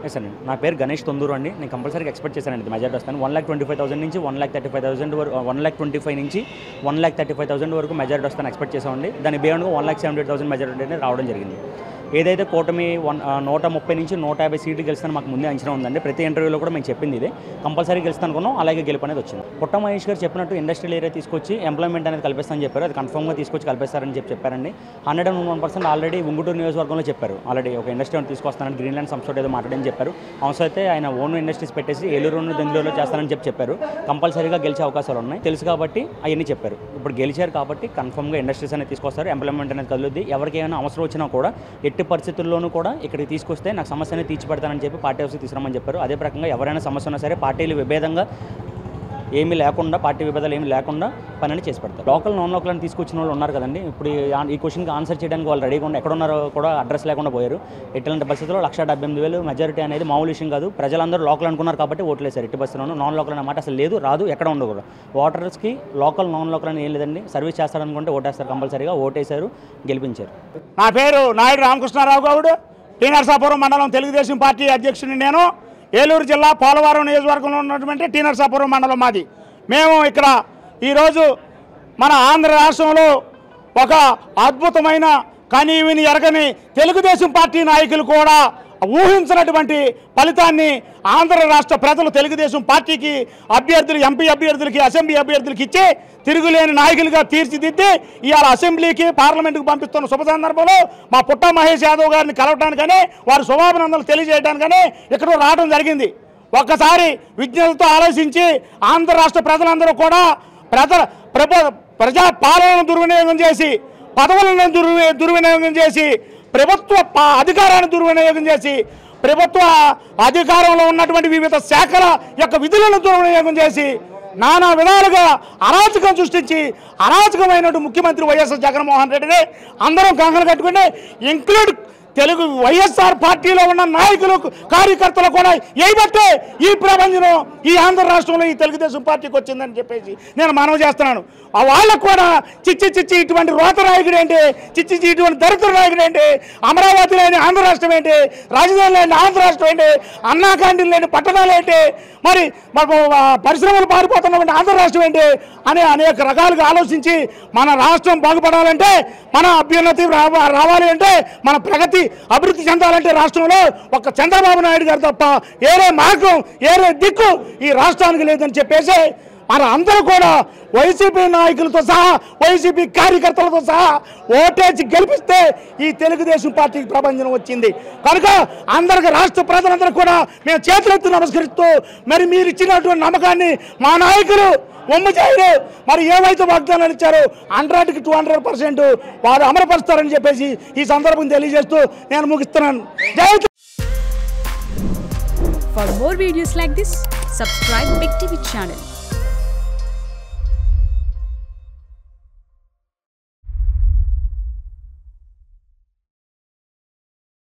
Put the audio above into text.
చెప్పేశానండి. నా పేరు గణేష్ తొందూరు అండి. నేను కంపల్సరీగా ఎక్స్పెక్ట్ చేశానండి మెజారిటీ వస్తాను. 1,25,000 నుంచి 1,35,000 వరకు 1,25,000 నుంచి 1,35,000 వరకు మెజారిటీ వస్తాను ఎక్స్పెక్ట్ చేసామండి. దాని బియాండ్గా 1,78,000 మెజారిటీ అనేది రావడం జరిగింది. ఏదైతే కూటమి 130 నుంచి 150 సీట్లు గెలుస్తాను మాకు ముందే అంచనా ఉందండి. ప్రతి ఇంటర్వ్యూలో కూడా మేము చెప్పింది ఇదే, కంపల్సరీ గెలుస్తాను అనుకున్నాం. అలాగే గెలుపు అనేది వచ్చింది. పుట్ట మహేష్ గారు చెప్పినట్టు ఇండస్ట్రియల్ ఏరియా తీసుకొచ్చి ఎంప్లాయ్మెంట్ అనేది కల్పిస్తామని చెప్పారు. అది కన్ఫర్మ్గా తీసుకొచ్చి కల్పిస్తారని చెప్పారండి. 101% ఆల్రెడీ ఉంగుటూరు నియోజకవర్గంలో చెప్పారు. ఆల్రెడీ ఒక ఇండస్ట్రీ తీసుకొస్తానని గ్రీన్లాండ్ సంస్థ ఏదో మాట్లాడని చెప్పారు. అవసరం అయితే ఆయన ఓన్ ఇండస్ట్రీస్ పెట్టేసి ఏలూరు బెంగళూరులో చేస్తానని చెప్పారు. కంపల్సరీగా గెలిచే అవకాశాలు ఉన్నాయి తెలుసు కాబట్టి అవన్నీ చెప్పారు. ఇప్పుడు గెలిచారు కాబట్టి కన్ఫర్మ్గా ఇండస్ట్రీస్ అనేది తీసుకొస్తారు. ఎంప్లాయ్మెంట్ అనేది కలుద్ది. ఎవరికి ఏమైనా అవసరం వచ్చినా కూడా ఎట్టి పరిస్థితుల్లోనూ కూడా ఇక్కడికి తీసుకొస్తే నాకు సమస్యని తీర్చిపెడతానని చెప్పి పార్టీ హౌస్కి తీసుకురామని చెప్పారు. అదే ప్రకారంగా ఎవరైనా సమస్య ఉన్నా సరే పార్టీలు విభేదంగా ఏమీ లేకుండా, పార్టీ విభేదాలు ఏమీ లేకుండా పనిని చేసి పెడతారు. లోకల్ నాన్ లోకల్ అని తీసుకొచ్చిన వాళ్ళు ఉన్నారు కదండి. ఇప్పుడు ఈ క్వశ్చన్కి ఆన్సర్ చేయడానికి వాళ్ళు రెడీగా ఉండి ఎక్కడున్నారో కూడా అడ్రస్ లేకుండా పోయారు. ఇట్లాంటి పరిస్థితుల్లో 1,78,000 మెజారిటీ అనేది మామూలు విషయం కాదు. ప్రజలందరూ లోకల్ అనుకున్నారు కాబట్టి ఓట్లేశారు. ఎట్టి పరిస్థితుల్లో నాన్ లోకల్ అనే మాట అసలు లేదు, రాదు, ఎక్కడ ఉండదు కూడా. ఓటర్స్కి లోకల్ నాన్ లోకల్ అని ఏం లేదండి. సర్వీస్ చేస్తారనుకుంటే ఓటేస్తారు. కంపల్సరీగా ఓటేశారు, గెలిపించారు. నా పేరు నాయుడు రామకృష్ణారావు గౌడ్, టీ నరసాపురం మండలం తెలుగుదేశం పార్టీ అధ్యక్షుడిని నేను. ఏలూరు జిల్లా పోలవరం నియోజకవర్గంలో ఉన్నటువంటి టీ నరసాపురం మండలం మాది. మేము ఇక్కడ ఈరోజు మన ఆంధ్ర రాష్ట్రంలో ఒక అద్భుతమైన కనీవిని ఎరగని తెలుగుదేశం పార్టీ నాయకులు కూడా ఊహించినటువంటి ఫలితాన్ని ఆంధ్ర రాష్ట్ర ప్రజలు తెలుగుదేశం పార్టీకి అభ్యర్థులు, ఎంపీ అభ్యర్థులకి, అసెంబ్లీ అభ్యర్థులకి ఇచ్చి తిరుగులేని నాయకులుగా తీర్చిదిద్ది ఇవాళ అసెంబ్లీకి, పార్లమెంటుకు పంపిస్తున్న శుభ సందర్భంలో మా పుట్ట మహేష్ యాదవ్ గారిని కలవటానికని, వారి శుభాభినందనలు తెలియజేయడానికని ఇక్కడ రావడం జరిగింది. ఒక్కసారి విజ్ఞతతో ఆలోచించి ఆంధ్ర రాష్ట్ర ప్రజలందరూ కూడా ప్రజా పాలనను దుర్వినియోగం చేసి, పదవులను దుర్వినియోగం చేసి, ప్రభుత్వ అధికారాన్ని దుర్వినియోగం చేసి, ప్రభుత్వ అధికారంలో ఉన్నటువంటి వివిధ శాఖల యొక్క విధులను దుర్వినియోగం చేసి, నానా విధాలుగా అరాచకం సృష్టించి అరాచకమైనటువంటి ముఖ్యమంత్రి వైఎస్ జగన్మోహన్ రెడ్డిని అందరం కంకణం కట్టుకుని ఇంక్లూడ్ తెలుగు వైఎస్ఆర్ పార్టీలో ఉన్న నాయకులు, కార్యకర్తలు కూడా ఏబట్టే ఈ ప్రపంచం ఈ ఆంధ్ర రాష్ట్రంలో ఈ తెలుగుదేశం పార్టీకి వచ్చిందని చెప్పేసి నేను మనవి చేస్తున్నాను. వాళ్ళకు కూడా చిచ్చి ఇటువంటి రోత నాయకుడు ఏంటి, చిచ్చి ఇటువంటి దరిద్ర నాయకుడు ఏంటి, అమరావతి లేని ఆంధ్ర రాష్ట్రం ఏంటి, రాజధాని లేని ఆంధ్ర రాష్ట్రం ఏంటి, అన్నా క్యాంటీన్ లేని పట్టణాలు ఏంటి, మరి పరిశ్రమలు పారిపోతున్నటువంటి ఆంధ్ర రాష్ట్రం ఏంటి అని అనేక రకాలుగా ఆలోచించి మన రాష్ట్రం బాగుపడాలంటే, మన అభ్యున్నతి రావాలి అంటే, మన ప్రగతి అభివృద్ధి చెందాలంటే రాష్ట్రంలో ఒక చంద్రబాబు నాయుడు గారు తప్ప ఏరే మార్గం, ఏరే దిక్కు ఈ రాష్ట్రానికి లేదని చెప్పేసి మన అందరూ కూడా వైసీపీ నాయకులతో సహా, వైసీపీ కార్యకర్తలతో సహా ఓటేసి గెలిపిస్తే ఈ తెలుగుదేశం పార్టీకి ప్రపంచం వచ్చింది. కనుక అందరికి, రాష్ట్ర ప్రజలందరూ కూడా మేము చేతులెత్తి నమస్కరిస్తూ మరి మీరు ఇచ్చినటువంటి నమ్మకాన్ని మా నాయకులు ఒమ్ము చేయరు. మరి ఏవైతే వాగ్దానాలు ఇచ్చారో 100కి 200% వారు అమలుపరుస్తారని చెప్పేసి ఈ సందర్భం తెలియజేస్తూ నేను ముగిస్తున్నాను. జై. For more videos like this, subscribe Big TV channel.